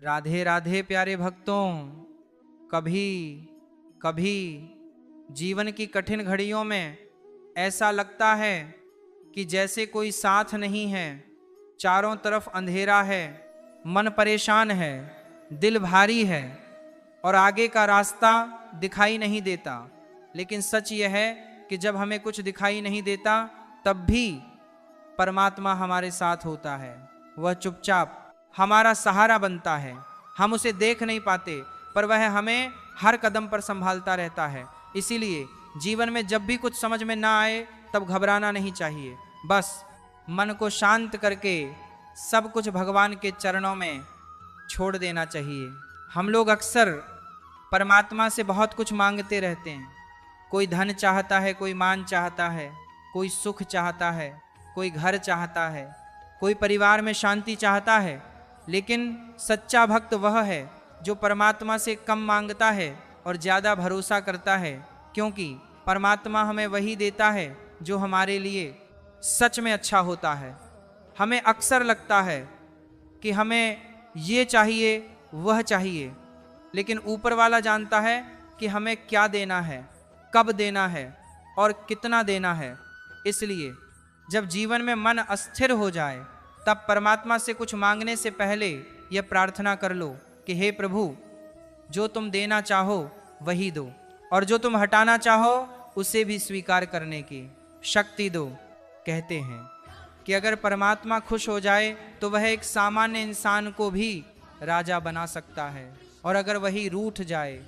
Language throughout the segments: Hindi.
राधे राधे प्यारे भक्तों। कभी कभी जीवन की कठिन घड़ियों में ऐसा लगता है कि जैसे कोई साथ नहीं है, चारों तरफ अंधेरा है, मन परेशान है, दिल भारी है और आगे का रास्ता दिखाई नहीं देता। लेकिन सच यह है कि जब हमें कुछ दिखाई नहीं देता तब भी परमात्मा हमारे साथ होता है। वह चुपचाप हमारा सहारा बनता है। हम उसे देख नहीं पाते पर वह हमें हर कदम पर संभालता रहता है। इसीलिए जीवन में जब भी कुछ समझ में ना आए तब घबराना नहीं चाहिए। बस मन को शांत करके सब कुछ भगवान के चरणों में छोड़ देना चाहिए। हम लोग अक्सर परमात्मा से बहुत कुछ मांगते रहते हैं। कोई धन चाहता है, कोई मान चाहता है, कोई सुख चाहता है, कोई घर चाहता है, कोई परिवार में शांति चाहता है। लेकिन सच्चा भक्त वह है जो परमात्मा से कम मांगता है और ज़्यादा भरोसा करता है, क्योंकि परमात्मा हमें वही देता है जो हमारे लिए सच में अच्छा होता है। हमें अक्सर लगता है कि हमें ये चाहिए, वह चाहिए, लेकिन ऊपर वाला जानता है कि हमें क्या देना है, कब देना है और कितना देना है। इसलिए जब जीवन में मन अस्थिर हो जाए तब परमात्मा से कुछ मांगने से पहले यह प्रार्थना कर लो कि हे प्रभु, जो तुम देना चाहो वही दो और जो तुम हटाना चाहो उसे भी स्वीकार करने की शक्ति दो। कहते हैं कि अगर परमात्मा खुश हो जाए तो वह एक सामान्य इंसान को भी राजा बना सकता है, और अगर वही रूठ जाए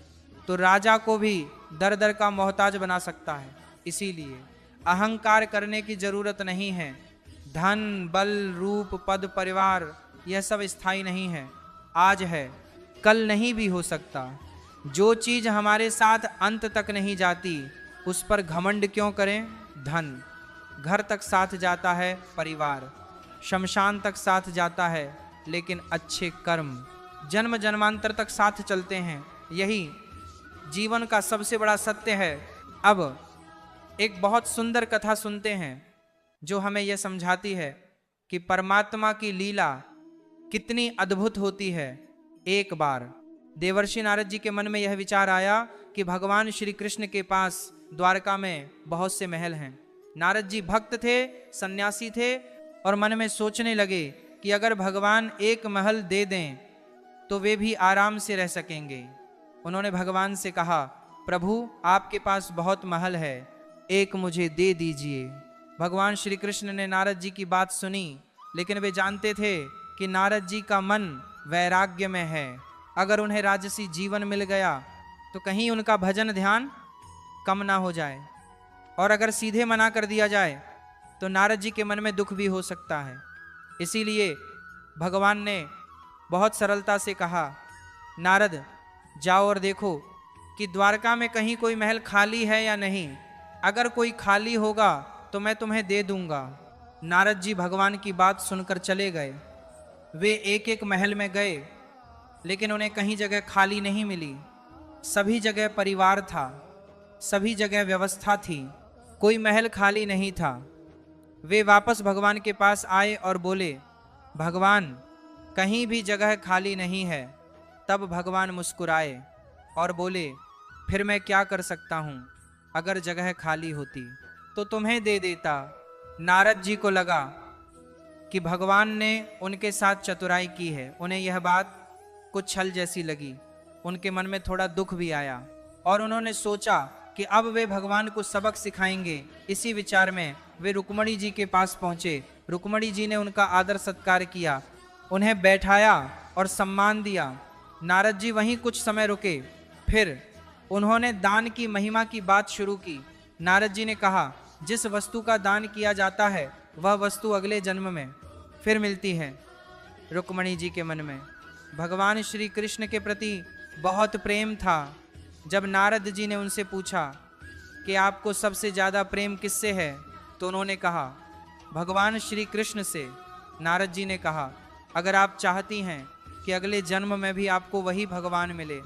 तो राजा को भी दर दर का मोहताज बना सकता है। इसीलिए अहंकार करने की जरूरत नहीं है। धन, बल, रूप, पद, परिवार यह सब स्थायी नहीं है। आज है, कल नहीं भी हो सकता। जो चीज हमारे साथ अंत तक नहीं जाती उस पर घमंड क्यों करें। धन घर तक साथ जाता है, परिवार शमशान तक साथ जाता है, लेकिन अच्छे कर्म जन्म जन्मांतर तक साथ चलते हैं। यही जीवन का सबसे बड़ा सत्य है। अब एक बहुत सुंदर कथा सुनते हैं जो हमें यह समझाती है कि परमात्मा की लीला कितनी अद्भुत होती है। एक बार देवर्षि नारद जी के मन में यह विचार आया कि भगवान श्री कृष्ण के पास द्वारका में बहुत से महल हैं। नारद जी भक्त थे, सन्यासी थे और मन में सोचने लगे कि अगर भगवान एक महल दे दें तो वे भी आराम से रह सकेंगे। उन्होंने भगवान से कहा, प्रभु आपके पास बहुत महल है, एक मुझे दे दीजिए। भगवान श्री कृष्ण ने नारद जी की बात सुनी, लेकिन वे जानते थे कि नारद जी का मन वैराग्य में है। अगर उन्हें राजसी जीवन मिल गया तो कहीं उनका भजन ध्यान कम ना हो जाए, और अगर सीधे मना कर दिया जाए तो नारद जी के मन में दुख भी हो सकता है। इसीलिए भगवान ने बहुत सरलता से कहा, नारद जाओ और देखो कि द्वारका में कहीं कोई महल खाली है या नहीं। अगर कोई खाली होगा तो मैं तुम्हें दे दूंगा। नारद जी भगवान की बात सुनकर चले गए। वे एक एक महल में गए, लेकिन उन्हें कहीं जगह खाली नहीं मिली। सभी जगह परिवार था, सभी जगह व्यवस्था थी, कोई महल खाली नहीं था। वे वापस भगवान के पास आए और बोले, भगवान कहीं भी जगह खाली नहीं है। तब भगवान मुस्कुराए और बोले, फिर मैं क्या कर सकता हूँ, अगर जगह खाली होती तो तुम्हें दे देता। नारद जी को लगा कि भगवान ने उनके साथ चतुराई की है। उन्हें यह बात कुछ छल जैसी लगी। उनके मन में थोड़ा दुख भी आया और उन्होंने सोचा कि अब वे भगवान को सबक सिखाएंगे। इसी विचार में वे रुक्मणी जी के पास पहुंचे। रुक्मणी जी ने उनका आदर सत्कार किया, उन्हें बैठाया और सम्मान दिया। नारद जी वहीं कुछ समय रुके, फिर उन्होंने दान की महिमा की बात शुरू की। नारद जी ने कहा, जिस वस्तु का दान किया जाता है वह वस्तु अगले जन्म में फिर मिलती है। रुक्मणी जी के मन में भगवान श्री कृष्ण के प्रति बहुत प्रेम था। जब नारद जी ने उनसे पूछा कि आपको सबसे ज़्यादा प्रेम किससे है, तो उन्होंने कहा, भगवान श्री कृष्ण से। नारद जी ने कहा, अगर आप चाहती हैं कि अगले जन्म में भी आपको वही भगवान मिले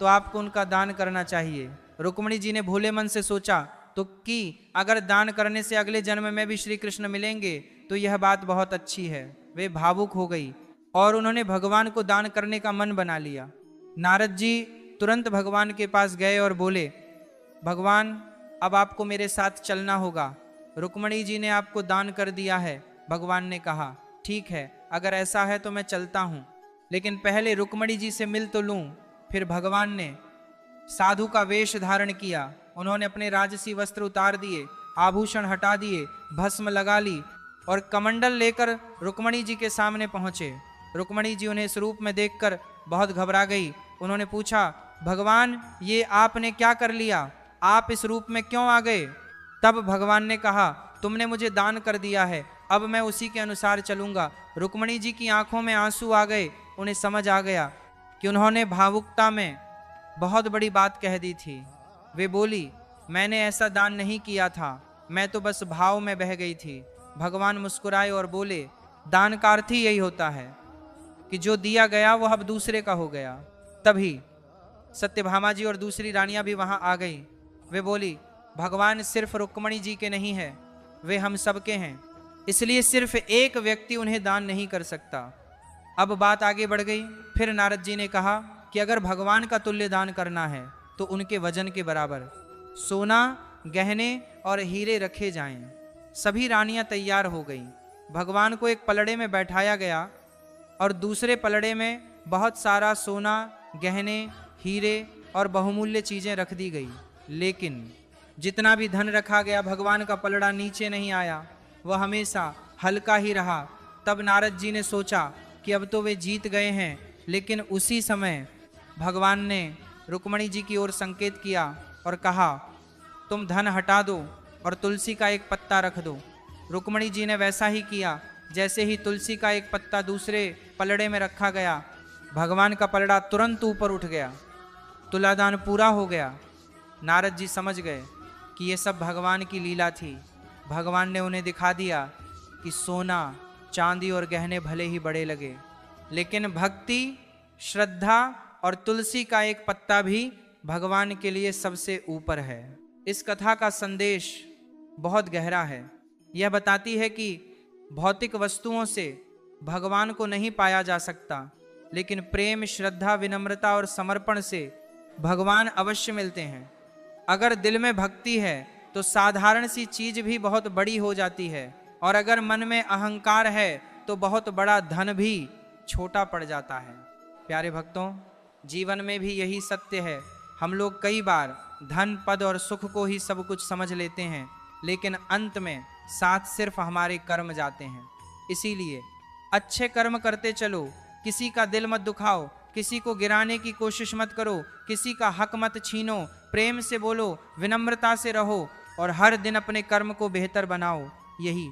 तो आपको उनका दान करना चाहिए। रुक्मणी जी ने भोले मन से सोचा तो कि अगर दान करने से अगले जन्म में भी श्री कृष्ण मिलेंगे तो यह बात बहुत अच्छी है। वे भावुक हो गई और उन्होंने भगवान को दान करने का मन बना लिया। नारद जी तुरंत भगवान के पास गए और बोले, भगवान अब आपको मेरे साथ चलना होगा, रुक्मणी जी ने आपको दान कर दिया है। भगवान ने कहा, ठीक है, अगर ऐसा है तो मैं चलता हूँ, लेकिन पहले रुक्मणी जी से मिल तो लूँ। फिर भगवान ने साधु का वेश धारण किया। उन्होंने अपने राजसी वस्त्र उतार दिए, आभूषण हटा दिए, भस्म लगा ली और कमंडल लेकर रुक्मणी जी के सामने पहुंचे। रुक्मणी जी उन्हें इस रूप में देखकर बहुत घबरा गई। उन्होंने पूछा, भगवान ये आपने क्या कर लिया, आप इस रूप में क्यों आ गए? तब भगवान ने कहा, तुमने मुझे दान कर दिया है, अब मैं उसी के अनुसार चलूंगा। रुक्मणी जी की आंखों में आंसू आ गए। उन्हें समझ आ गया कि उन्होंने भावुकता में बहुत बड़ी बात कह दी थी। वे बोली, मैंने ऐसा दान नहीं किया था, मैं तो बस भाव में बह गई थी। भगवान मुस्कुराए और बोले, दान का अर्थ ही यही होता है कि जो दिया गया वो अब दूसरे का हो गया। तभी सत्यभामा जी और दूसरी रानियां भी वहां आ गई। वे बोली, भगवान सिर्फ रुक्मणी जी के नहीं है, वे हम सबके हैं, इसलिए सिर्फ एक व्यक्ति उन्हें दान नहीं कर सकता। अब बात आगे बढ़ गई। फिर नारद जी ने कहा कि अगर भगवान का तुल्य दान करना है तो उनके वजन के बराबर सोना, गहने और हीरे रखे जाएं। सभी रानियां तैयार हो गईं। भगवान को एक पलड़े में बैठाया गया और दूसरे पलड़े में बहुत सारा सोना, गहने, हीरे और बहुमूल्य चीजें रख दी गई। लेकिन जितना भी धन रखा गया, भगवान का पलड़ा नीचे नहीं आया, वह हमेशा हल्का ही रहा। तब नारद जी ने सोचा कि अब तो वे जीत गए हैं, लेकिन उसी समय भगवान ने रुक्मणी जी की ओर संकेत किया और कहा, तुम धन हटा दो और तुलसी का एक पत्ता रख दो। रुक्मणी जी ने वैसा ही किया। जैसे ही तुलसी का एक पत्ता दूसरे पलड़े में रखा गया, भगवान का पलड़ा तुरंत ऊपर उठ गया, तुलादान पूरा हो गया। नारद जी समझ गए कि ये सब भगवान की लीला थी। भगवान ने उन्हें दिखा दिया कि सोना, चांदी और गहने भले ही बड़े लगे, लेकिन भक्ति, श्रद्धा और तुलसी का एक पत्ता भी भगवान के लिए सबसे ऊपर है। इस कथा का संदेश बहुत गहरा है। यह बताती है कि भौतिक वस्तुओं से भगवान को नहीं पाया जा सकता, लेकिन प्रेम, श्रद्धा, विनम्रता और समर्पण से भगवान अवश्य मिलते हैं। अगर दिल में भक्ति है तो साधारण सी चीज भी बहुत बड़ी हो जाती है, और अगर मन में अहंकार है तो बहुत बड़ा धन भी छोटा पड़ जाता है। प्यारे भक्तों, जीवन में भी यही सत्य है। हम लोग कई बार धन, पद और सुख को ही सब कुछ समझ लेते हैं, लेकिन अंत में साथ सिर्फ हमारे कर्म जाते हैं। इसीलिए अच्छे कर्म करते चलो, किसी का दिल मत दुखाओ, किसी को गिराने की कोशिश मत करो, किसी का हक मत छीनो, प्रेम से बोलो, विनम्रता से रहो और हर दिन अपने कर्म को बेहतर बनाओ। यही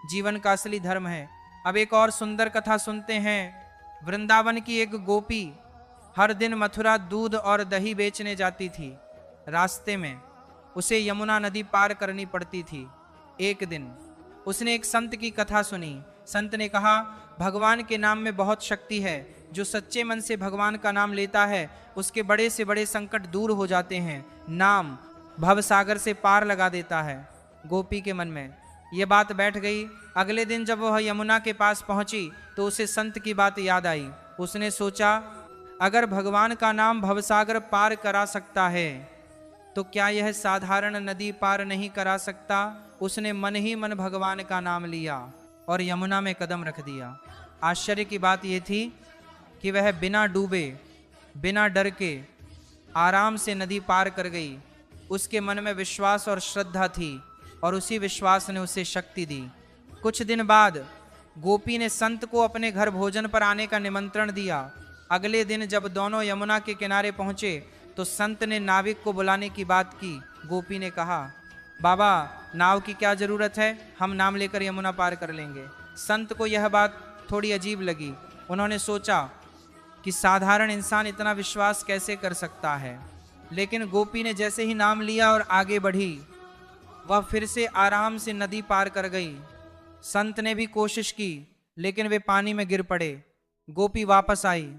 जीवन का असली धर्म है। अब एक और सुंदर कथा सुनते हैं। वृंदावन की एक गोपी हर दिन मथुरा दूध और दही बेचने जाती थी। रास्ते में उसे यमुना नदी पार करनी पड़ती थी। एक दिन उसने एक संत की कथा सुनी। संत ने कहा, भगवान के नाम में बहुत शक्ति है। जो सच्चे मन से भगवान का नाम लेता है उसके बड़े से बड़े संकट दूर हो जाते हैं। नाम भव सागर से पार लगा देता है। गोपी के मन में ये बात बैठ गई। अगले दिन जब वह यमुना के पास पहुंची तो उसे संत की बात याद आई। उसने सोचा, अगर भगवान का नाम भवसागर पार करा सकता है तो क्या यह साधारण नदी पार नहीं करा सकता? उसने मन ही मन भगवान का नाम लिया और यमुना में कदम रख दिया। आश्चर्य की बात यह थी कि वह बिना डूबे, बिना डर के आराम से नदी पार कर गई। उसके मन में विश्वास और श्रद्धा थी और उसी विश्वास ने उसे शक्ति दी। कुछ दिन बाद गोपी ने संत को अपने घर भोजन पर आने का निमंत्रण दिया। अगले दिन जब दोनों यमुना के किनारे पहुंचे तो संत ने नाविक को बुलाने की बात की। गोपी ने कहा, बाबा नाव की क्या जरूरत है, हम नाम लेकर यमुना पार कर लेंगे। संत को यह बात थोड़ी अजीब लगी। उन्होंने सोचा कि साधारण इंसान इतना विश्वास कैसे कर सकता है, लेकिन गोपी ने जैसे ही नाम लिया और आगे बढ़ी, वह फिर से आराम से नदी पार कर गई। संत ने भी कोशिश की लेकिन वे पानी में गिर पड़े। गोपी वापस आई,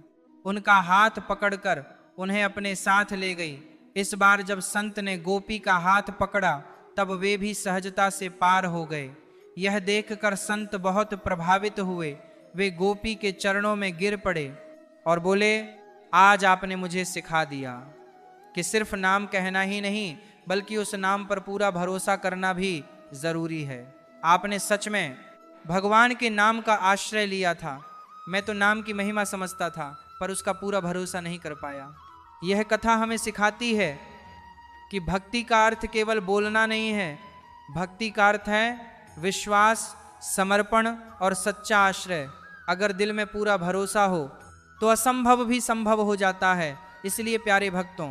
उनका हाथ पकड़कर उन्हें अपने साथ ले गई। इस बार जब संत ने गोपी का हाथ पकड़ा तब वे भी सहजता से पार हो गए। यह देखकर संत बहुत प्रभावित हुए। वे गोपी के चरणों में गिर पड़े और बोले, आज आपने मुझे सिखा दिया कि सिर्फ नाम कहना ही नहीं बल्कि उस नाम पर पूरा भरोसा करना भी जरूरी है। आपने सच में भगवान के नाम का आश्रय लिया था। मैं तो नाम की महिमा समझता था पर उसका पूरा भरोसा नहीं कर पाया। यह कथा हमें सिखाती है कि भक्ति का अर्थ केवल बोलना नहीं है, भक्ति का अर्थ है विश्वास, समर्पण और सच्चा आश्रय। अगर दिल में पूरा भरोसा हो तो असंभव भी संभव हो जाता है। इसलिए प्यारे भक्तों,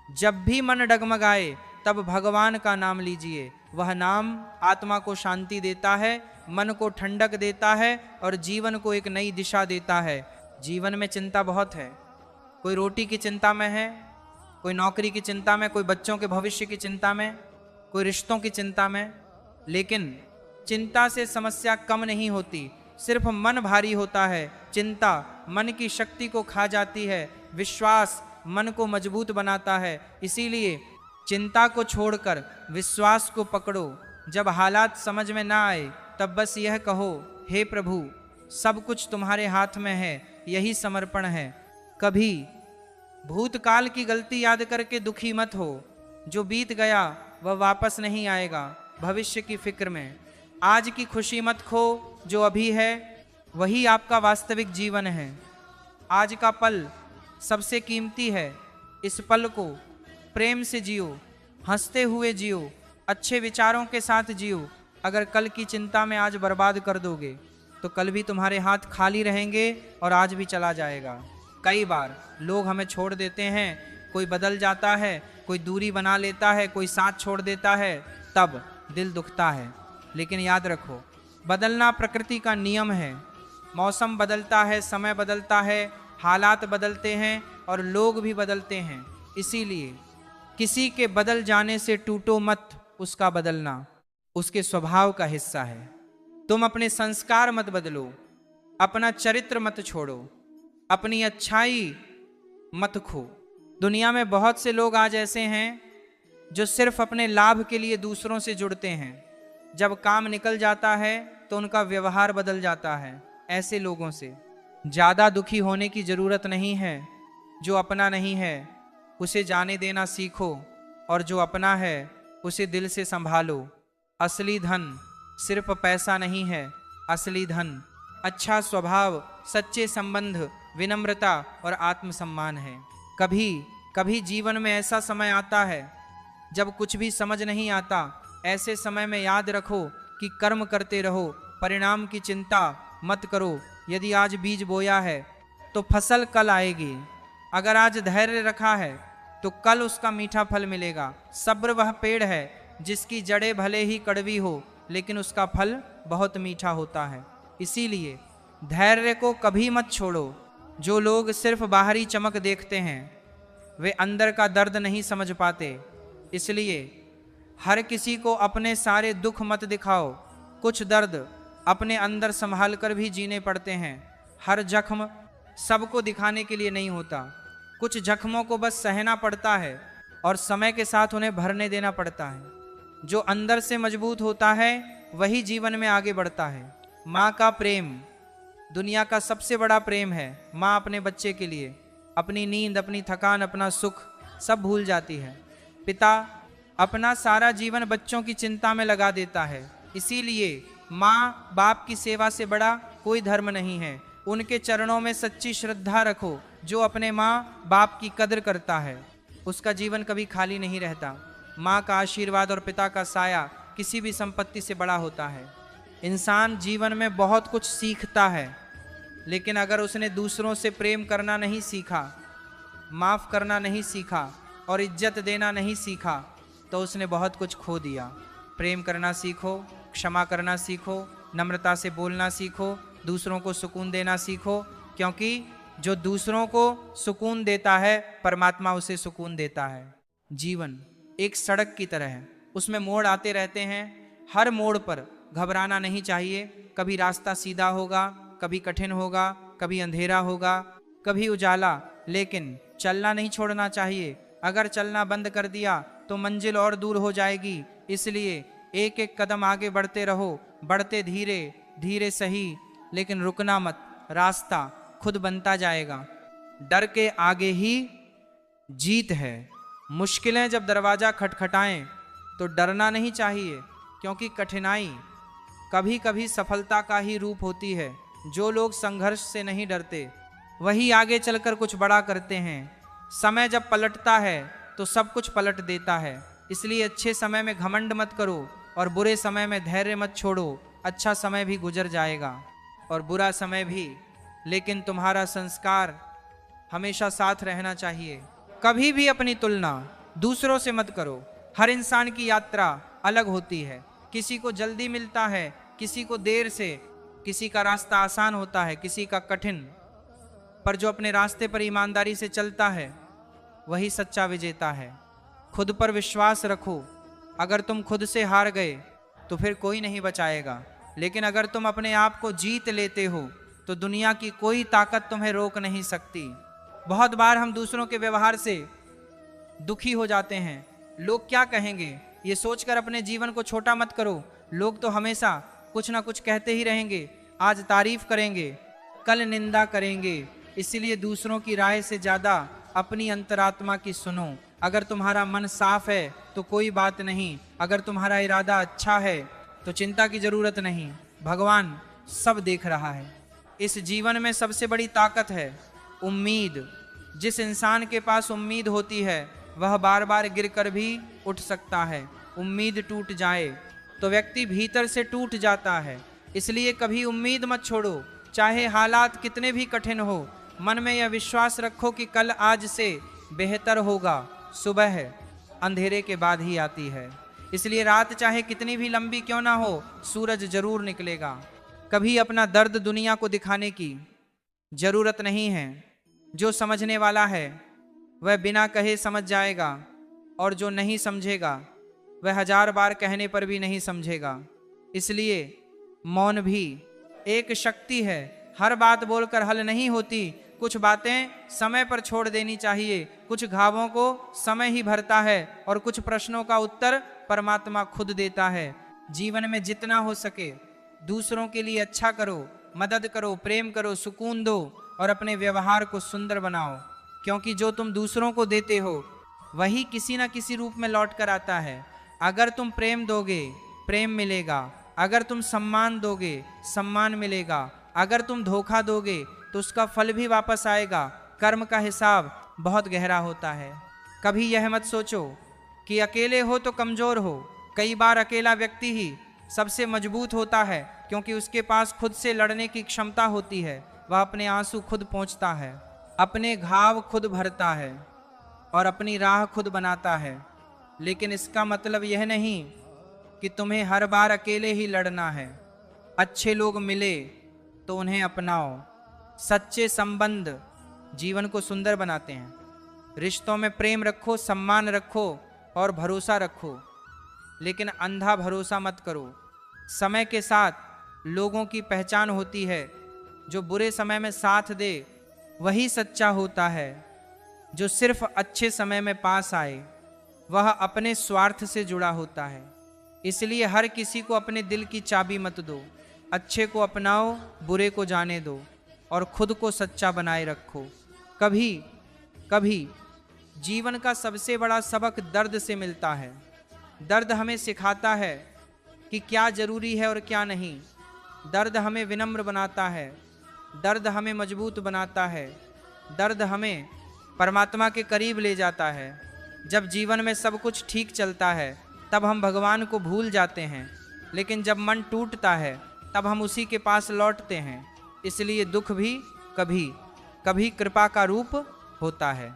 जब भी मन डगमगाए तब भगवान का नाम लीजिए। वह नाम आत्मा को शांति देता है, मन को ठंडक देता है और जीवन को एक नई दिशा देता है। जीवन में चिंता बहुत है, कोई रोटी की चिंता में है, कोई नौकरी की चिंता में, कोई बच्चों के भविष्य की चिंता में, कोई रिश्तों की चिंता में। लेकिन चिंता से समस्या कम नहीं होती, सिर्फ मन भारी होता है। चिंता मन की शक्ति को खा जाती है, विश्वास मन को मजबूत बनाता है। इसीलिए चिंता को छोड़कर विश्वास को पकड़ो। जब हालात समझ में ना आए तब बस यह कहो, हे प्रभु सब कुछ तुम्हारे हाथ में है, यही समर्पण है। कभी भूतकाल की गलती याद करके दुखी मत हो, जो बीत गया वह वापस नहीं आएगा। भविष्य की फिक्र में आज की खुशी मत खो, जो अभी है वही आपका वास्तविक जीवन है। आज का पल सबसे कीमती है, इस पल को प्रेम से जियो, हंसते हुए जियो, अच्छे विचारों के साथ जियो। अगर कल की चिंता में आज बर्बाद कर दोगे तो कल भी तुम्हारे हाथ खाली रहेंगे और आज भी चला जाएगा। कई बार लोग हमें छोड़ देते हैं, कोई बदल जाता है, कोई दूरी बना लेता है, कोई साथ छोड़ देता है, तब दिल दुखता है। लेकिन याद रखो, बदलना प्रकृति का नियम है। मौसम बदलता है, समय बदलता है, हालात बदलते हैं और लोग भी बदलते हैं। इसीलिए किसी के बदल जाने से टूटो मत, उसका बदलना उसके स्वभाव का हिस्सा है। तुम अपने संस्कार मत बदलो, अपना चरित्र मत छोड़ो, अपनी अच्छाई मत खो। दुनिया में बहुत से लोग आज ऐसे हैं जो सिर्फ अपने लाभ के लिए दूसरों से जुड़ते हैं। जब काम निकल जाता है तो उनका व्यवहार बदल जाता है। ऐसे लोगों से ज़्यादा दुखी होने की ज़रूरत नहीं है। जो अपना नहीं है उसे जाने देना सीखो और जो अपना है उसे दिल से संभालो। असली धन सिर्फ पैसा नहीं है, असली धन अच्छा स्वभाव, सच्चे संबंध, विनम्रता और आत्मसम्मान है। कभी कभी जीवन में ऐसा समय आता है जब कुछ भी समझ नहीं आता। ऐसे समय में याद रखो कि कर्म करते रहो, परिणाम की चिंता मत करो। यदि आज बीज बोया है तो फसल कल आएगी। अगर आज धैर्य रखा है तो कल उसका मीठा फल मिलेगा। सब्र वह पेड़ है जिसकी जड़ें भले ही कड़वी हो लेकिन उसका फल बहुत मीठा होता है। इसीलिए धैर्य को कभी मत छोड़ो। जो लोग सिर्फ बाहरी चमक देखते हैं वे अंदर का दर्द नहीं समझ पाते। इसलिए हर किसी को अपने सारे दुख मत दिखाओ। कुछ दर्द अपने अंदर संभाल कर भी जीने पड़ते हैं। हर जख्म सबको दिखाने के लिए नहीं होता। कुछ जख्मों को बस सहना पड़ता है और समय के साथ उन्हें भरने देना पड़ता है। जो अंदर से मजबूत होता है वही जीवन में आगे बढ़ता है। माँ का प्रेम दुनिया का सबसे बड़ा प्रेम है। माँ अपने बच्चे के लिए अपनी नींद, अपनी थकान, अपना सुख सब भूल जाती है। पिता अपना सारा जीवन बच्चों की चिंता में लगा देता है। इसीलिए माँ बाप की सेवा से बड़ा कोई धर्म नहीं है। उनके चरणों में सच्ची श्रद्धा रखो। जो अपने माँ बाप की कदर करता है उसका जीवन कभी खाली नहीं रहता। माँ का आशीर्वाद और पिता का साया किसी भी संपत्ति से बड़ा होता है। इंसान जीवन में बहुत कुछ सीखता है, लेकिन अगर उसने दूसरों से प्रेम करना नहीं सीखा, माफ़ करना नहीं सीखा और इज्जत देना नहीं सीखा तो उसने बहुत कुछ खो दिया। प्रेम करना सीखो, क्षमा करना सीखो, नम्रता से बोलना सीखो, दूसरों को सुकून देना सीखो, क्योंकि जो दूसरों को सुकून देता है परमात्मा उसे सुकून देता है। जीवन एक सड़क की तरह है, उसमें मोड़ आते रहते हैं। हर मोड़ पर घबराना नहीं चाहिए। कभी रास्ता सीधा होगा, कभी कठिन होगा, कभी अंधेरा होगा, कभी उजाला, लेकिन चलना नहीं छोड़ना चाहिए। अगर चलना बंद कर दिया तो मंजिल और दूर हो जाएगी। इसलिए एक एक कदम आगे बढ़ते रहो, बढ़ते धीरे धीरे सही, लेकिन रुकना मत, रास्ता खुद बनता जाएगा। डर के आगे ही जीत है। मुश्किलें जब दरवाजा खटखटाएं तो डरना नहीं चाहिए, क्योंकि कठिनाई कभी कभी सफलता का ही रूप होती है। जो लोग संघर्ष से नहीं डरते वही आगे चलकर कुछ बड़ा करते हैं। समय जब पलटता है तो सब कुछ पलट देता है। इसलिए अच्छे समय में घमंड मत करो और बुरे समय में धैर्य मत छोड़ो। अच्छा समय भी गुजर जाएगा और बुरा समय भी, लेकिन तुम्हारा संस्कार हमेशा साथ रहना चाहिए। कभी भी अपनी तुलना दूसरों से मत करो। हर इंसान की यात्रा अलग होती है। किसी को जल्दी मिलता है, किसी को देर से, किसी का रास्ता आसान होता है, किसी का कठिन। पर जो अपने रास्ते पर ईमानदारी से चलता है वही सच्चा विजेता है। खुद पर विश्वास रखो। अगर तुम खुद से हार गए तो फिर कोई नहीं बचाएगा, लेकिन अगर तुम अपने आप को जीत लेते हो तो दुनिया की कोई ताकत तुम्हें रोक नहीं सकती। बहुत बार हम दूसरों के व्यवहार से दुखी हो जाते हैं। लोग क्या कहेंगे ये सोचकर अपने जीवन को छोटा मत करो। लोग तो हमेशा कुछ ना कुछ कहते ही रहेंगे। आज तारीफ करेंगे, कल निंदा करेंगे। इसीलिए दूसरों की राय से ज़्यादा अपनी अंतरात्मा की सुनो। अगर तुम्हारा मन साफ है तो कोई बात नहीं, अगर तुम्हारा इरादा अच्छा है तो चिंता की जरूरत नहीं। भगवान सब देख रहा है। इस जीवन में सबसे बड़ी ताकत है उम्मीद। जिस इंसान के पास उम्मीद होती है वह बार बार गिरकर भी उठ सकता है। उम्मीद टूट जाए तो व्यक्ति भीतर से टूट जाता है। इसलिए कभी उम्मीद मत छोड़ो, चाहे हालात कितने भी कठिन हो। मन में यह विश्वास रखो कि कल आज से बेहतर होगा। सुबह अंधेरे के बाद ही आती है, इसलिए रात चाहे कितनी भी लंबी क्यों ना हो, सूरज जरूर निकलेगा। कभी अपना दर्द दुनिया को दिखाने की जरूरत नहीं है। जो समझने वाला है वह बिना कहे समझ जाएगा, और जो नहीं समझेगा वह 1000 बार कहने पर भी नहीं समझेगा। इसलिए मौन भी एक शक्ति है। हर बात बोलकर हल नहीं होती। कुछ बातें समय पर छोड़ देनी चाहिए। कुछ घावों को समय ही भरता है और कुछ प्रश्नों का उत्तर परमात्मा खुद देता है। जीवन में जितना हो सके दूसरों के लिए अच्छा करो, मदद करो, प्रेम करो, सुकून दो और अपने व्यवहार को सुंदर बनाओ, क्योंकि जो तुम दूसरों को देते हो वही किसी न किसी रूप में लौट कर आता है। अगर तुम प्रेम दोगे प्रेम मिलेगा, अगर तुम सम्मान दोगे सम्मान मिलेगा, अगर तुम धोखा दोगे तो उसका फल भी वापस आएगा। कर्म का हिसाब बहुत गहरा होता है। कभी यह मत सोचो कि अकेले हो तो कमजोर हो। कई बार अकेला व्यक्ति ही सबसे मजबूत होता है, क्योंकि उसके पास खुद से लड़ने की क्षमता होती है। वह अपने आंसू खुद पोंछता है, अपने घाव खुद भरता है और अपनी राह खुद बनाता है। लेकिन इसका मतलब यह नहीं कि तुम्हें हर बार अकेले ही लड़ना है। अच्छे लोग मिले तो उन्हें अपनाओ। सच्चे संबंध जीवन को सुंदर बनाते हैं। रिश्तों में प्रेम रखो, सम्मान रखो और भरोसा रखो, लेकिन अंधा भरोसा मत करो। समय के साथ लोगों की पहचान होती है। जो बुरे समय में साथ दे वही सच्चा होता है। जो सिर्फ अच्छे समय में पास आए वह अपने स्वार्थ से जुड़ा होता है। इसलिए हर किसी को अपने दिल की चाबी मत दो। अच्छे को अपनाओ, बुरे को जाने दो और खुद को सच्चा बनाए रखो। कभी कभी जीवन का सबसे बड़ा सबक दर्द से मिलता है। दर्द हमें सिखाता है कि क्या जरूरी है और क्या नहीं। दर्द हमें विनम्र बनाता है, दर्द हमें मजबूत बनाता है, दर्द हमें परमात्मा के करीब ले जाता है। जब जीवन में सब कुछ ठीक चलता है तब हम भगवान को भूल जाते हैं, लेकिन जब मन टूटता है तब हम उसी के पास लौटते हैं। इसलिए दुख भी कभी कभी कृपा का रूप होता है।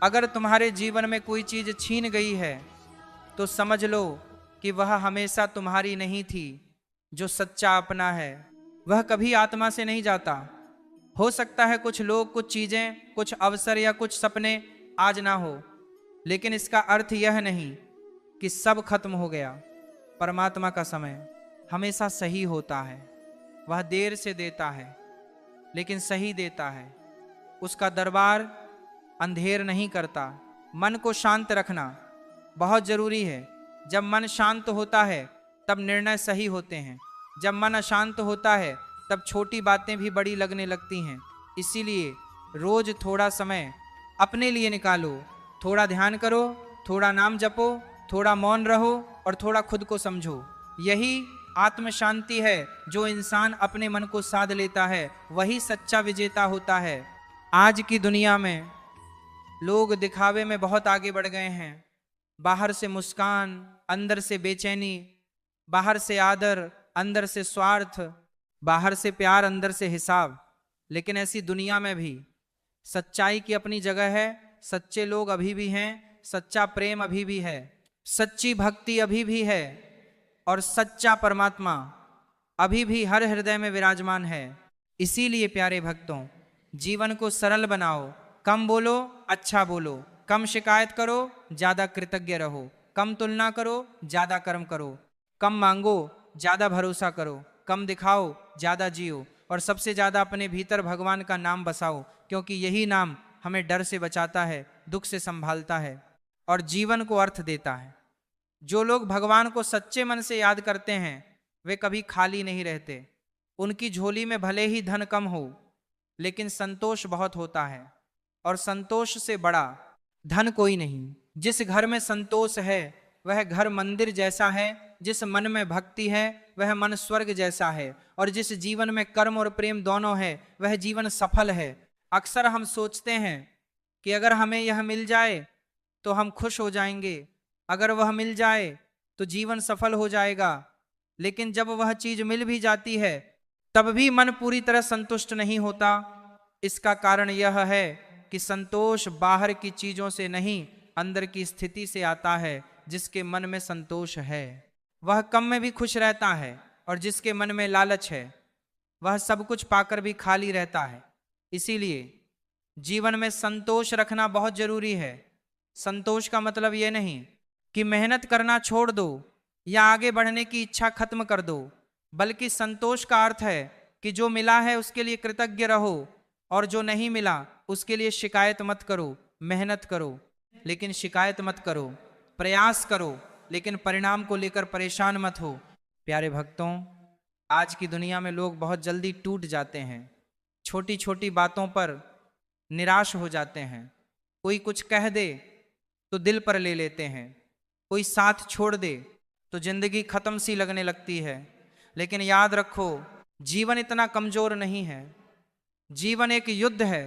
अगर तुम्हारे जीवन में कोई चीज़ छीन गई है तो समझ लो कि वह हमेशा तुम्हारी नहीं थी। जो सच्चा अपना है वह कभी आत्मा से नहीं जाता। हो सकता है कुछ लोग, कुछ चीज़ें, कुछ अवसर या कुछ सपने आज ना हो, लेकिन इसका अर्थ यह नहीं कि सब खत्म हो गया। परमात्मा का समय हमेशा सही होता है। वह देर से देता है लेकिन सही देता है। उसका दरबार अंधेर नहीं करता। मन को शांत रखना बहुत जरूरी है। जब मन शांत होता है तब निर्णय सही होते हैं। जब मन अशांत होता है तब छोटी बातें भी बड़ी लगने लगती हैं। इसीलिए रोज थोड़ा समय अपने लिए निकालो, थोड़ा ध्यान करो, थोड़ा नाम जपो, थोड़ा मौन रहो और थोड़ा खुद को समझो। यही आत्म शांति है। जो इंसान अपने मन को साध लेता है वही सच्चा विजेता होता है। आज की दुनिया में लोग दिखावे में बहुत आगे बढ़ गए हैं। बाहर से मुस्कान, अंदर से बेचैनी, बाहर से आदर, अंदर से स्वार्थ, बाहर से प्यार, अंदर से हिसाब। लेकिन ऐसी दुनिया में भी सच्चाई की अपनी जगह है। सच्चे लोग अभी भी हैं, सच्चा प्रेम अभी भी है, सच्ची भक्ति अभी भी है और सच्चा परमात्मा अभी भी हर हृदय में विराजमान है। इसीलिए प्यारे भक्तों, जीवन को सरल बनाओ। कम बोलो, अच्छा बोलो। कम शिकायत करो, ज्यादा कृतज्ञ रहो। कम तुलना करो, ज्यादा कर्म करो। कम मांगो, ज्यादा भरोसा करो। कम दिखाओ, ज्यादा जियो। और सबसे ज्यादा अपने भीतर भगवान का नाम बसाओ, क्योंकि यही नाम हमें डर से बचाता है, दुख से संभालता है और जीवन को अर्थ देता है। जो लोग भगवान को सच्चे मन से याद करते हैं वे कभी खाली नहीं रहते। उनकी झोली में भले ही धन कम हो, लेकिन संतोष बहुत होता है और संतोष से बड़ा धन कोई नहीं। जिस घर में संतोष है वह घर मंदिर जैसा है। जिस मन में भक्ति है वह मन स्वर्ग जैसा है। और जिस जीवन में कर्म और प्रेम दोनों है वह जीवन सफल है। अक्सर हम सोचते हैं कि अगर हमें यह मिल जाए तो हम खुश हो जाएंगे, अगर वह मिल जाए तो जीवन सफल हो जाएगा। लेकिन जब वह चीज मिल भी जाती है तब भी मन पूरी तरह संतुष्ट नहीं होता। इसका कारण यह है कि संतोष बाहर की चीजों से नहीं, अंदर की स्थिति से आता है। जिसके मन में संतोष है वह कम में भी खुश रहता है और जिसके मन में लालच है वह सब कुछ पाकर भी खाली रहता है। इसीलिए जीवन में संतोष रखना बहुत जरूरी है। संतोष का मतलब यह नहीं कि मेहनत करना छोड़ दो या आगे बढ़ने की इच्छा खत्म कर दो, बल्कि संतोष का अर्थ है कि जो मिला है उसके लिए कृतज्ञ रहो और जो नहीं मिला उसके लिए शिकायत मत करो। मेहनत करो लेकिन शिकायत मत करो, प्रयास करो लेकिन परिणाम को लेकर परेशान मत हो। प्यारे भक्तों, आज की दुनिया में लोग बहुत जल्दी टूट जाते हैं, छोटी छोटी बातों पर निराश हो जाते हैं। कोई कुछ कह दे तो दिल पर ले लेते हैं, कोई साथ छोड़ दे तो जिंदगी खत्म सी लगने लगती है। लेकिन याद रखो, जीवन इतना कमजोर नहीं है। जीवन एक युद्ध है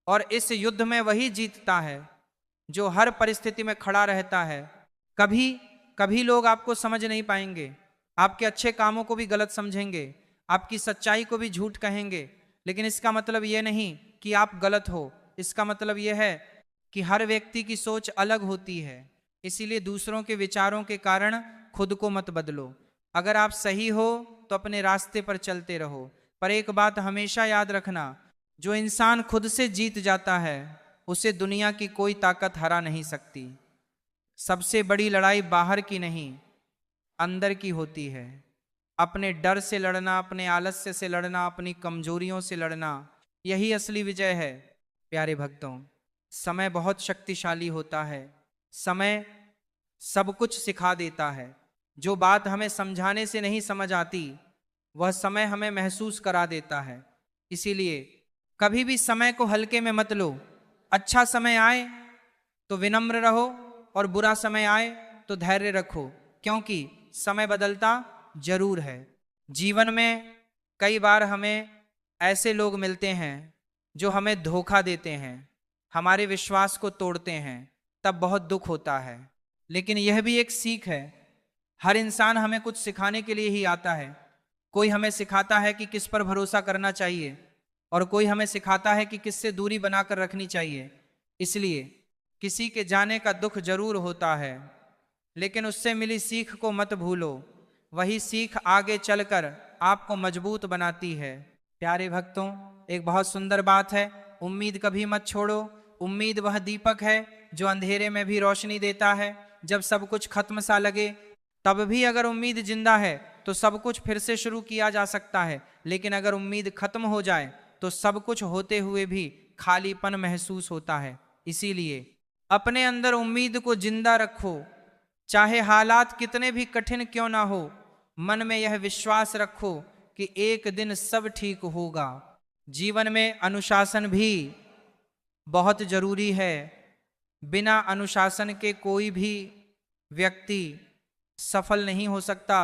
और इस युद्ध में वही जीतता है जो हर परिस्थिति में खड़ा रहता है। कभी कभी लोग आपको समझ नहीं पाएंगे, आपके अच्छे कामों को भी गलत समझेंगे, आपकी सच्चाई को भी झूठ कहेंगे, लेकिन इसका मतलब यह नहीं कि आप गलत हो। इसका मतलब यह है कि हर व्यक्ति की सोच अलग होती है। इसीलिए दूसरों के विचारों के कारण खुद को मत बदलो। अगर आप सही हो तो अपने रास्ते पर चलते रहो। पर एक बात हमेशा याद रखना, जो इंसान खुद से जीत जाता है उसे दुनिया की कोई ताकत हरा नहीं सकती। सबसे बड़ी लड़ाई बाहर की नहीं, अंदर की होती है। अपने डर से लड़ना, अपने आलस्य से लड़ना, अपनी कमजोरियों से लड़ना, यही असली विजय है। प्यारे भक्तों, समय बहुत शक्तिशाली होता है। समय सब कुछ सिखा देता है। जो बात हमें समझाने से नहीं समझ आती वह समय हमें महसूस करा देता है। इसीलिए कभी भी समय को हल्के में मत लो। अच्छा समय आए तो विनम्र रहो और बुरा समय आए तो धैर्य रखो, क्योंकि समय बदलता जरूर है। जीवन में कई बार हमें ऐसे लोग मिलते हैं जो हमें धोखा देते हैं, हमारे विश्वास को तोड़ते हैं, तब बहुत दुख होता है। लेकिन यह भी एक सीख है। हर इंसान हमें कुछ सिखाने के लिए ही आता है। कोई हमें सिखाता है कि किस पर भरोसा करना चाहिए और कोई हमें सिखाता है कि किससे दूरी बनाकर रखनी चाहिए। इसलिए किसी के जाने का दुख जरूर होता है, लेकिन उससे मिली सीख को मत भूलो। वही सीख आगे चलकर आपको मजबूत बनाती है। प्यारे भक्तों, एक बहुत सुंदर बात है, उम्मीद कभी मत छोड़ो। उम्मीद वह दीपक है जो अंधेरे में भी रोशनी देता है। जब सब कुछ खत्म सा लगे तब भी अगर उम्मीद जिंदा है तो सब कुछ फिर से शुरू किया जा सकता है। लेकिन अगर उम्मीद खत्म हो जाए तो सब कुछ होते हुए भी खालीपन महसूस होता है। इसीलिए अपने अंदर उम्मीद को जिंदा रखो, चाहे हालात कितने भी कठिन क्यों ना हो। मन में यह विश्वास रखो कि एक दिन सब ठीक होगा। जीवन में अनुशासन भी बहुत जरूरी है। बिना अनुशासन के कोई भी व्यक्ति सफल नहीं हो सकता।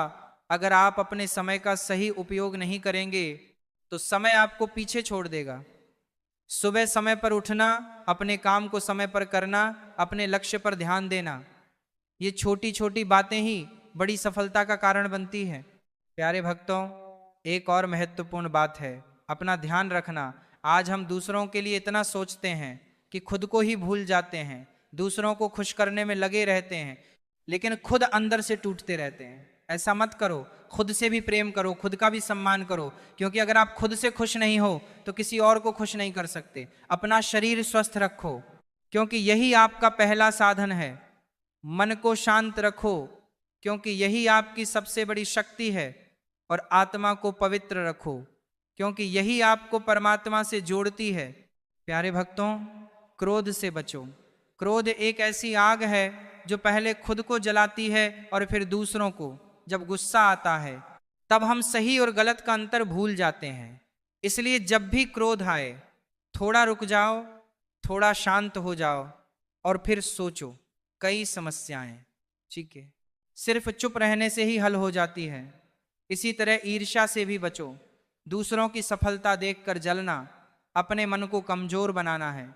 अगर आप अपने समय का सही उपयोग नहीं करेंगे तो समय आपको पीछे छोड़ देगा। सुबह समय पर उठना, अपने काम को समय पर करना, अपने लक्ष्य पर ध्यान देना, ये छोटी छोटी बातें ही बड़ी सफलता का कारण बनती हैं। प्यारे भक्तों, एक और महत्वपूर्ण बात है, अपना ध्यान रखना। आज हम दूसरों के लिए इतना सोचते हैं कि खुद को ही भूल जाते हैं, दूसरों को खुश करने में लगे रहते हैं, लेकिन खुद अंदर से टूटते रहते हैं। ऐसा मत करो, खुद से भी प्रेम करो, खुद का भी सम्मान करो, क्योंकि अगर आप खुद से खुश नहीं हो तो किसी और को खुश नहीं कर सकते। अपना शरीर स्वस्थ रखो, क्योंकि यही आपका पहला साधन है। मन को शांत रखो, क्योंकि यही आपकी सबसे बड़ी शक्ति है। और आत्मा को पवित्र रखो, क्योंकि यही आपको परमात्मा से जोड़ती है। प्यारे भक्तों, क्रोध से बचो। क्रोध एक ऐसी आग है जो पहले खुद को जलाती है और फिर दूसरों को। जब गुस्सा आता है तब हम सही और गलत का अंतर भूल जाते हैं। इसलिए जब भी क्रोध आए, थोड़ा रुक जाओ, थोड़ा शांत हो जाओ और फिर सोचो। कई समस्याएं, ठीक है, सिर्फ चुप रहने से ही हल हो जाती है। इसी तरह ईर्ष्या से भी बचो। दूसरों की सफलता देखकर जलना अपने मन को कमजोर बनाना है।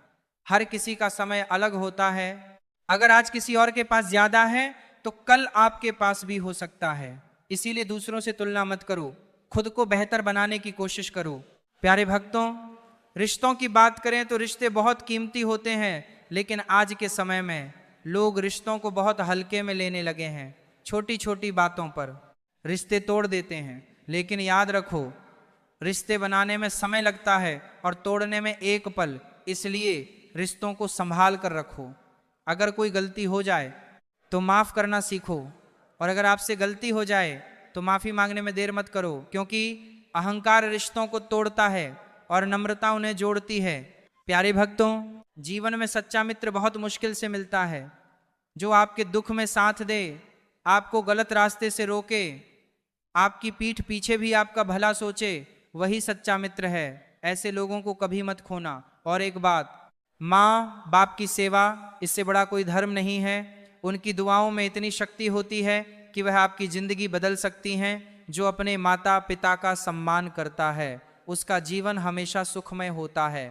हर किसी का समय अलग होता है। अगर आज किसी और के पास ज्यादा है तो कल आपके पास भी हो सकता है। इसीलिए दूसरों से तुलना मत करो, खुद को बेहतर बनाने की कोशिश करो। प्यारे भक्तों, रिश्तों की बात करें तो रिश्ते बहुत कीमती होते हैं, लेकिन आज के समय में लोग रिश्तों को बहुत हल्के में लेने लगे हैं। छोटी छोटी बातों पर रिश्ते तोड़ देते हैं। लेकिन याद रखो, रिश्ते बनाने में समय लगता है और तोड़ने में एक पल। इसलिए रिश्तों को संभाल कर रखो। अगर कोई गलती हो जाए तो माफ करना सीखो, और अगर आपसे गलती हो जाए तो माफी मांगने में देर मत करो, क्योंकि अहंकार रिश्तों को तोड़ता है और नम्रता उन्हें जोड़ती है। प्यारे भक्तों, जीवन में सच्चा मित्र बहुत मुश्किल से मिलता है। जो आपके दुख में साथ दे, आपको गलत रास्ते से रोके, आपकी पीठ पीछे भी आपका भला सोचे, वही सच्चा मित्र है। ऐसे लोगों को कभी मत खोना। और एक बात, माँ बाप की सेवा, इससे बड़ा कोई धर्म नहीं है। उनकी दुआओं में इतनी शक्ति होती है कि वह आपकी जिंदगी बदल सकती हैं। जो अपने माता पिता का सम्मान करता है उसका जीवन हमेशा सुखमय होता है।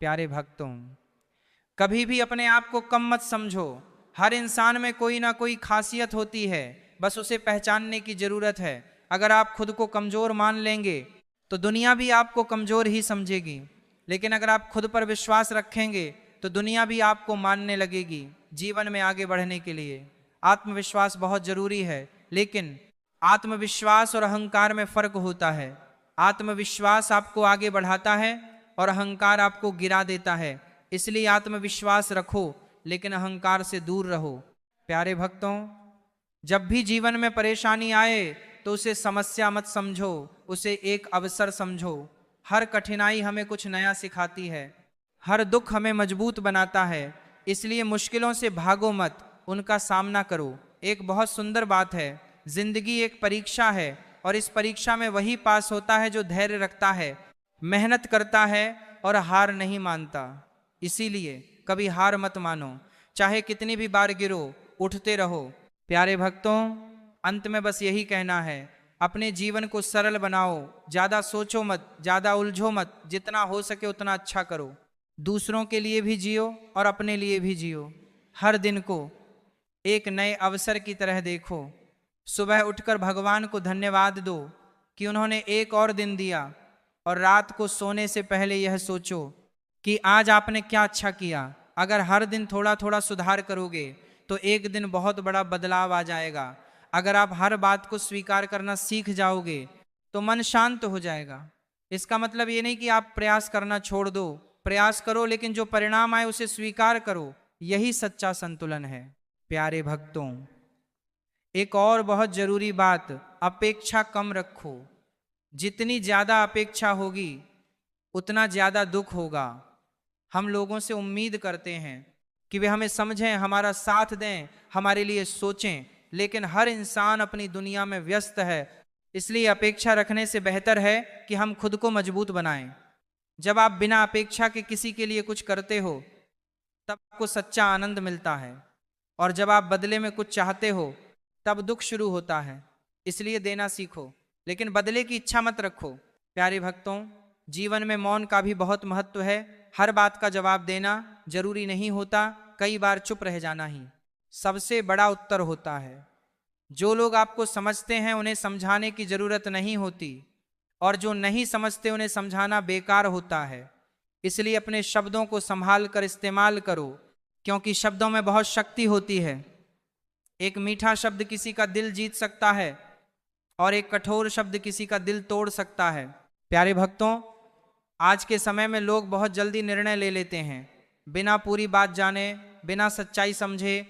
प्यारे भक्तों, कभी भी अपने आप को कम मत समझो। हर इंसान में कोई ना कोई खासियत होती है, बस उसे पहचानने की जरूरत है। अगर आप खुद को कमजोर मान लेंगे तो दुनिया भी आपको कमजोर ही समझेगी, लेकिन अगर आप खुद पर विश्वास रखेंगे तो दुनिया भी आपको मानने लगेगी। जीवन में आगे बढ़ने के लिए आत्मविश्वास बहुत जरूरी है, लेकिन आत्मविश्वास और अहंकार में फर्क होता है। आत्मविश्वास आपको आगे बढ़ाता है और अहंकार आपको गिरा देता है। इसलिए आत्मविश्वास रखो, लेकिन अहंकार से दूर रहो। प्यारे भक्तों, जब भी जीवन में परेशानी आए तो उसे समस्या मत समझो, उसे एक अवसर समझो। हर कठिनाई हमें कुछ नया सिखाती है, हर दुख हमें मजबूत बनाता है। इसलिए मुश्किलों से भागो मत, उनका सामना करो। एक बहुत सुंदर बात है, जिंदगी एक परीक्षा है और इस परीक्षा में वही पास होता है जो धैर्य रखता है, मेहनत करता है और हार नहीं मानता। इसीलिए कभी हार मत मानो, चाहे कितनी भी बार गिरो, उठते रहो। प्यारे भक्तों, अंत में बस यही कहना है, अपने जीवन को सरल बनाओ। ज्यादा सोचो मत, ज्यादा उलझो मत, जितना हो सके उतना अच्छा करो। दूसरों के लिए भी जियो और अपने लिए भी जियो। हर दिन को एक नए अवसर की तरह देखो। सुबह उठकर भगवान को धन्यवाद दो कि उन्होंने एक और दिन दिया, और रात को सोने से पहले यह सोचो कि आज आपने क्या अच्छा किया। अगर हर दिन थोड़ा थोड़ा सुधार करोगे तो एक दिन बहुत बड़ा बदलाव आ जाएगा। अगर आप हर बात को स्वीकार करना सीख जाओगे तो मन शांत हो जाएगा। इसका मतलब ये नहीं कि आप प्रयास करना छोड़ दो, प्रयास करो, लेकिन जो परिणाम आए उसे स्वीकार करो। यही सच्चा संतुलन है। प्यारे भक्तों, एक और बहुत जरूरी बात, अपेक्षा कम रखो। जितनी ज्यादा अपेक्षा होगी उतना ज्यादा दुख होगा। हम लोगों से उम्मीद करते हैं कि वे हमें समझें, हमारा साथ दें, हमारे लिए सोचें, लेकिन हर इंसान अपनी दुनिया में व्यस्त है। इसलिए अपेक्षा रखने से बेहतर है कि हम खुद को मजबूत बनाएं। जब आप बिना अपेक्षा के किसी के लिए कुछ करते हो तब आपको सच्चा आनंद मिलता है, और जब आप बदले में कुछ चाहते हो तब दुख शुरू होता है। इसलिए देना सीखो, लेकिन बदले की इच्छा मत रखो। प्यारे भक्तों, जीवन में मौन का भी बहुत महत्व है। हर बात का जवाब देना जरूरी नहीं होता, कई बार चुप रह जाना ही सबसे बड़ा उत्तर होता है। जो लोग आपको समझते हैं उन्हें समझाने की जरूरत नहीं होती, और जो नहीं समझते उन्हें समझाना बेकार होता है। इसलिए अपने शब्दों को संभाल कर इस्तेमाल करो, क्योंकि शब्दों में बहुत शक्ति होती है। एक मीठा शब्द किसी का दिल जीत सकता है और एक कठोर शब्द किसी का दिल तोड़ सकता है। प्यारे भक्तों, आज के समय में लोग बहुत जल्दी निर्णय ले लेते हैं, बिना पूरी बात जाने, बिना सच्चाई समझे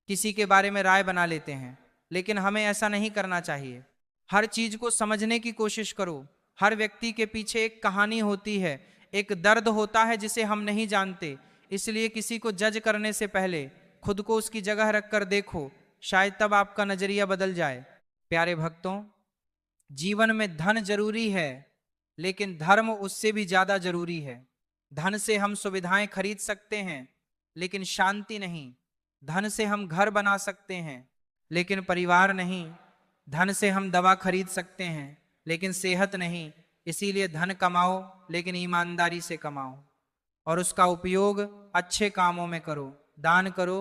किसी के बारे में राय बना लेते हैं। लेकिन हमें ऐसा नहीं करना चाहिए। हर चीज को समझने की कोशिश करो। हर व्यक्ति के पीछे एक कहानी होती है, एक दर्द होता है जिसे हम नहीं जानते। इसलिए किसी को जज करने से पहले खुद को उसकी जगह रखकर देखो, शायद तब आपका नजरिया बदल जाए। प्यारे भक्तों, जीवन में धन जरूरी है, लेकिन धर्म उससे भी ज्यादा जरूरी है। धन से हम सुविधाएं खरीद सकते हैं, लेकिन शांति नहीं। धन से हम घर बना सकते हैं, लेकिन परिवार नहीं। धन से हम दवा खरीद सकते हैं, लेकिन सेहत नहीं। इसीलिए धन कमाओ, लेकिन ईमानदारी से कमाओ, और उसका उपयोग अच्छे कामों में करो। दान करो,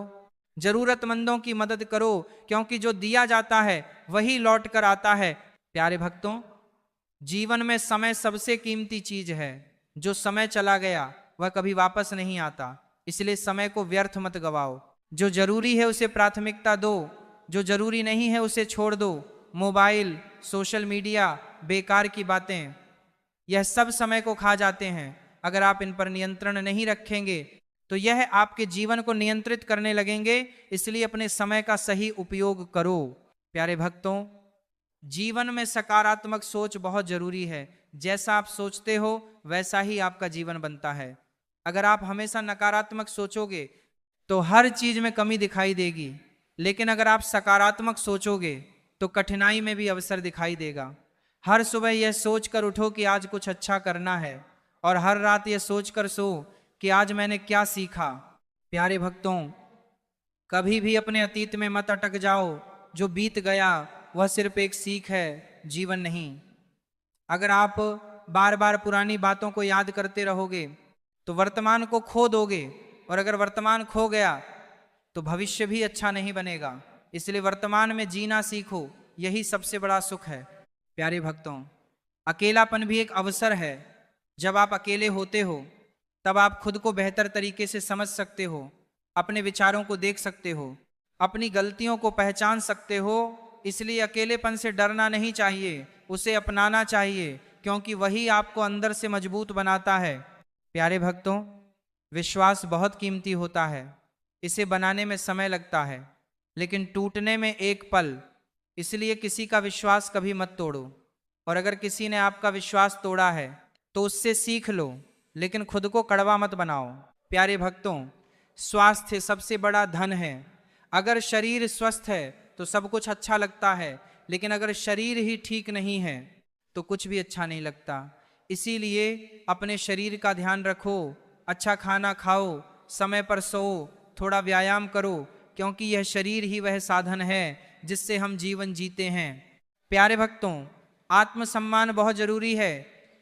जरूरतमंदों की मदद करो, क्योंकि जो दिया जाता है वही लौट कर आता है। प्यारे भक्तों, जीवन में समय सबसे कीमती चीज है। जो समय चला गया वह कभी वापस नहीं आता, इसलिए समय को व्यर्थ मत गवाओ। जो जरूरी है उसे प्राथमिकता दो, जो जरूरी नहीं है उसे छोड़ दो। मोबाइल, सोशल मीडिया, बेकार की बातें, यह सब समय को खा जाते हैं। अगर आप इन पर नियंत्रण नहीं रखेंगे तो यह आपके जीवन को नियंत्रित करने लगेंगे। इसलिए अपने समय का सही उपयोग करो। प्यारे भक्तों, जीवन में सकारात्मक सोच बहुत जरूरी है। जैसा आप सोचते हो वैसा ही आपका जीवन बनता है। अगर आप हमेशा नकारात्मक सोचोगे तो हर चीज में कमी दिखाई देगी, लेकिन अगर आप सकारात्मक सोचोगे तो कठिनाई में भी अवसर दिखाई देगा। हर सुबह यह सोचकर उठो कि आज कुछ अच्छा करना है, और हर रात यह सोचकर सो कि आज मैंने क्या सीखा। प्यारे भक्तों, कभी भी अपने अतीत में मत अटक जाओ। जो बीत गया वह सिर्फ एक सीख है, जीवन नहीं। अगर आप बार बार पुरानी बातों को याद करते रहोगे तो वर्तमान को खो दोगे, और अगर वर्तमान खो गया तो भविष्य भी अच्छा नहीं बनेगा। इसलिए वर्तमान में जीना सीखो, यही सबसे बड़ा सुख है। प्यारे भक्तों, अकेलापन भी एक अवसर है। जब आप अकेले होते हो तब आप खुद को बेहतर तरीके से समझ सकते हो, अपने विचारों को देख सकते हो, अपनी गलतियों को पहचान सकते हो। इसलिए अकेलेपन से डरना नहीं चाहिए, उसे अपनाना चाहिए, क्योंकि वही आपको अंदर से मजबूत बनाता है। प्यारे भक्तों, विश्वास बहुत कीमती होता है। इसे बनाने में समय लगता है, लेकिन टूटने में एक पल। इसलिए किसी का विश्वास कभी मत तोड़ो, और अगर किसी ने आपका विश्वास तोड़ा है तो उससे सीख लो, लेकिन खुद को कड़वा मत बनाओ। प्यारे भक्तों, स्वास्थ्य सबसे बड़ा धन है। अगर शरीर स्वस्थ है तो सब कुछ अच्छा लगता है, लेकिन अगर शरीर ही ठीक नहीं है तो कुछ भी अच्छा नहीं लगता। इसीलिए अपने शरीर का ध्यान रखो, अच्छा खाना खाओ, समय पर सो, थोड़ा व्यायाम करो, क्योंकि यह शरीर ही वह साधन है जिससे हम जीवन जीते हैं। प्यारे भक्तों, आत्मसम्मान बहुत जरूरी है।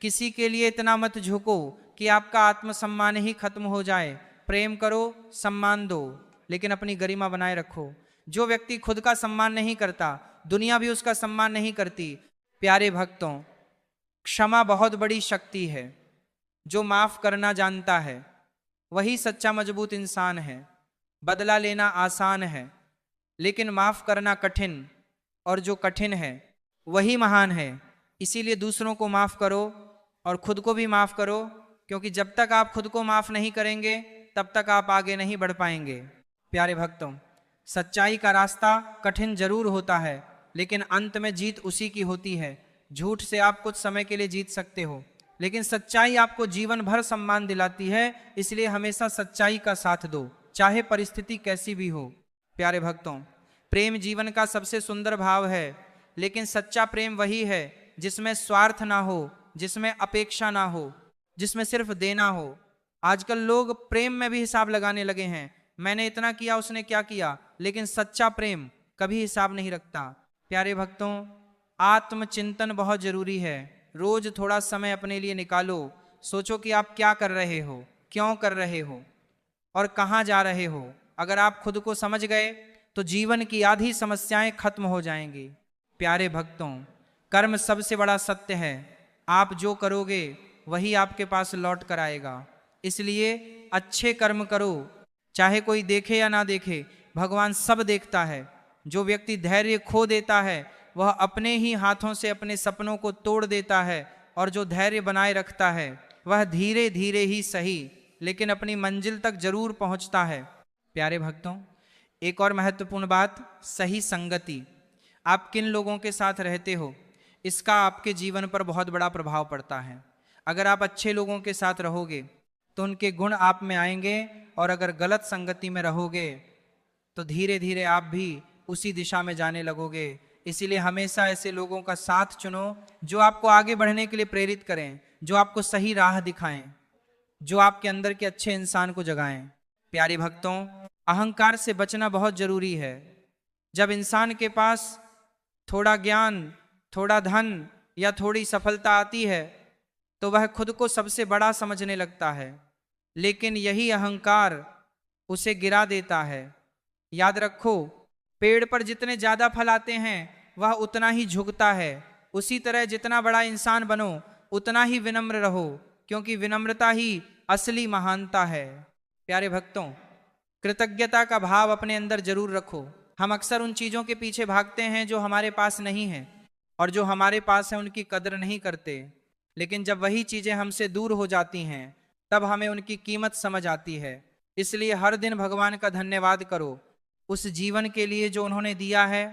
किसी के लिए इतना मत झुको कि आपका आत्मसम्मान ही खत्म हो जाए। प्रेम करो, सम्मान दो, लेकिन अपनी गरिमा बनाए रखो। जो व्यक्ति खुद का सम्मान नहीं करता, दुनिया भी उसका सम्मान नहीं करती। प्यारे भक्तों, क्षमा बहुत बड़ी शक्ति है। जो माफ करना जानता है वही सच्चा मजबूत इंसान है। बदला लेना आसान है, लेकिन माफ करना कठिन, और जो कठिन है वही महान है। इसीलिए दूसरों को माफ करो और खुद को भी माफ करो, क्योंकि जब तक आप खुद को माफ नहीं करेंगे तब तक आप आगे नहीं बढ़ पाएंगे। प्यारे भक्तों, सच्चाई का रास्ता कठिन जरूर होता है, लेकिन अंत में जीत उसी की होती है। झूठ से आप कुछ समय के लिए जीत सकते हो, लेकिन सच्चाई आपको जीवन भर सम्मान दिलाती है। इसलिए हमेशा सच्चाई का साथ दो, चाहे परिस्थिति कैसी भी हो। प्यारे भक्तों, प्रेम जीवन का सबसे सुंदर भाव है, लेकिन सच्चा प्रेम वही है जिसमें स्वार्थ ना हो, जिसमें अपेक्षा ना हो, जिसमें सिर्फ देना हो। आजकल लोग प्रेम में भी हिसाब लगाने लगे हैं, मैंने इतना किया उसने क्या किया, लेकिन सच्चा प्रेम कभी हिसाब नहीं रखता। प्यारे भक्तों, आत्मचिंतन बहुत जरूरी है। रोज थोड़ा समय अपने लिए निकालो, सोचो कि आप क्या कर रहे हो, क्यों कर रहे हो और कहाँ जा रहे हो। अगर आप खुद को समझ गए तो जीवन की आधी समस्याएं खत्म हो जाएंगी। प्यारे भक्तों, कर्म सबसे बड़ा सत्य है। आप जो करोगे वही आपके पास लौट कर आएगा। इसलिए अच्छे कर्म करो, चाहे कोई देखे या ना देखे, भगवान सब देखता है। जो व्यक्ति धैर्य खो देता है वह अपने ही हाथों से अपने सपनों को तोड़ देता है, और जो धैर्य बनाए रखता है वह धीरे धीरे ही सही लेकिन अपनी मंजिल तक जरूर पहुंचता है। प्यारे भक्तों, एक और महत्वपूर्ण बात, सही संगति। आप किन लोगों के साथ रहते हो इसका आपके जीवन पर बहुत बड़ा प्रभाव पड़ता है। अगर आप अच्छे लोगों के साथ रहोगे तो उनके गुण आप में आएंगे, और अगर गलत संगति में रहोगे तो धीरे धीरे आप भी उसी दिशा में जाने लगोगे। इसीलिए हमेशा ऐसे लोगों का साथ चुनो जो आपको आगे बढ़ने के लिए प्रेरित करें, जो आपको सही राह दिखाएं, जो आपके अंदर के अच्छे इंसान को जगाएं। प्यारे भक्तों, अहंकार से बचना बहुत जरूरी है। जब इंसान के पास थोड़ा ज्ञान, थोड़ा धन या थोड़ी सफलता आती है तो वह खुद को सबसे बड़ा समझने लगता है, लेकिन यही अहंकार उसे गिरा देता है। याद रखो, पेड़ पर जितने ज्यादा फल आते हैं वह उतना ही झुकता है। उसी तरह जितना बड़ा इंसान बनो उतना ही विनम्र रहो, क्योंकि विनम्रता ही असली महानता है। प्यारे भक्तों, कृतज्ञता का भाव अपने अंदर जरूर रखो। हम अक्सर उन चीजों के पीछे भागते हैं जो हमारे पास नहीं है, और जो हमारे पास है उनकी कदर नहीं करते। लेकिन जब वही चीजें हमसे दूर हो जाती हैं तब हमें उनकी कीमत समझ आती है। इसलिए हर दिन भगवान का धन्यवाद करो, उस जीवन के लिए जो उन्होंने दिया है,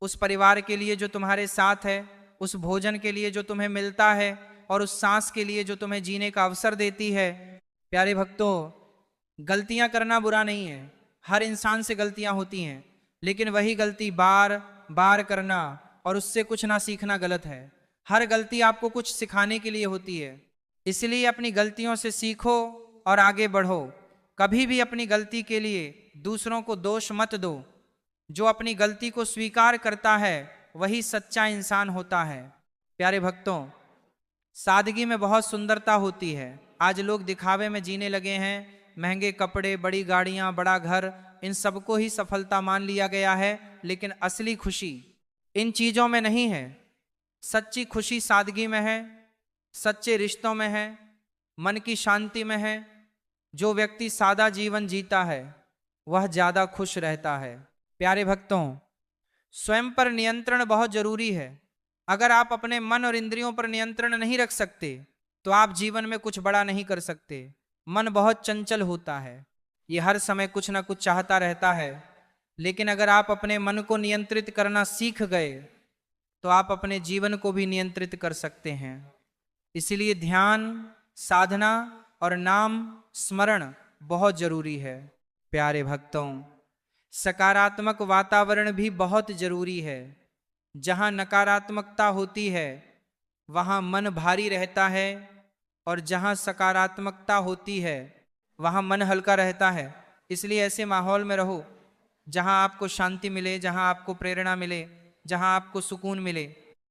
उस परिवार के लिए जो तुम्हारे साथ है, उस भोजन के लिए जो तुम्हें मिलता है, और उस सांस के लिए जो तुम्हें जीने का अवसर देती है। प्यारे भक्तों, गलतियां करना बुरा नहीं है, हर इंसान से गलतियां होती हैं, लेकिन वही गलती बार बार करना और उससे कुछ ना सीखना गलत है। हर गलती आपको कुछ सिखाने के लिए होती है, इसलिए अपनी गलतियों से सीखो और आगे बढ़ो। कभी भी अपनी गलती के लिए दूसरों को दोष मत दो। जो अपनी गलती को स्वीकार करता है वही सच्चा इंसान होता है। प्यारे भक्तों, सादगी में बहुत सुंदरता होती है। आज लोग दिखावे में जीने लगे हैं, महंगे कपड़े, बड़ी गाड़ियां, बड़ा घर, इन सबको ही सफलता मान लिया गया है, लेकिन असली खुशी इन चीजों में नहीं है। सच्ची खुशी सादगी में है, सच्चे रिश्तों में है, मन की शांति में है। जो व्यक्ति सादा जीवन जीता है वह ज्यादा खुश रहता है। प्यारे भक्तों, स्वयं पर नियंत्रण बहुत जरूरी है। अगर आप अपने मन और इंद्रियों पर नियंत्रण नहीं रख सकते तो आप जीवन में कुछ बड़ा नहीं कर सकते। मन बहुत चंचल होता है, ये हर समय कुछ ना कुछ चाहता रहता है, लेकिन अगर आप अपने मन को नियंत्रित करना सीख गए तो आप अपने जीवन को भी नियंत्रित कर सकते हैं। इसलिए ध्यान, साधना और नाम स्मरण बहुत जरूरी है। प्यारे भक्तों, सकारात्मक वातावरण भी बहुत जरूरी है। जहाँ नकारात्मकता होती है वहाँ मन भारी रहता है, और जहाँ सकारात्मकता होती है वहाँ मन हल्का रहता है। इसलिए ऐसे माहौल में रहो जहाँ आपको शांति मिले, जहाँ आपको प्रेरणा मिले, जहाँ आपको सुकून मिले।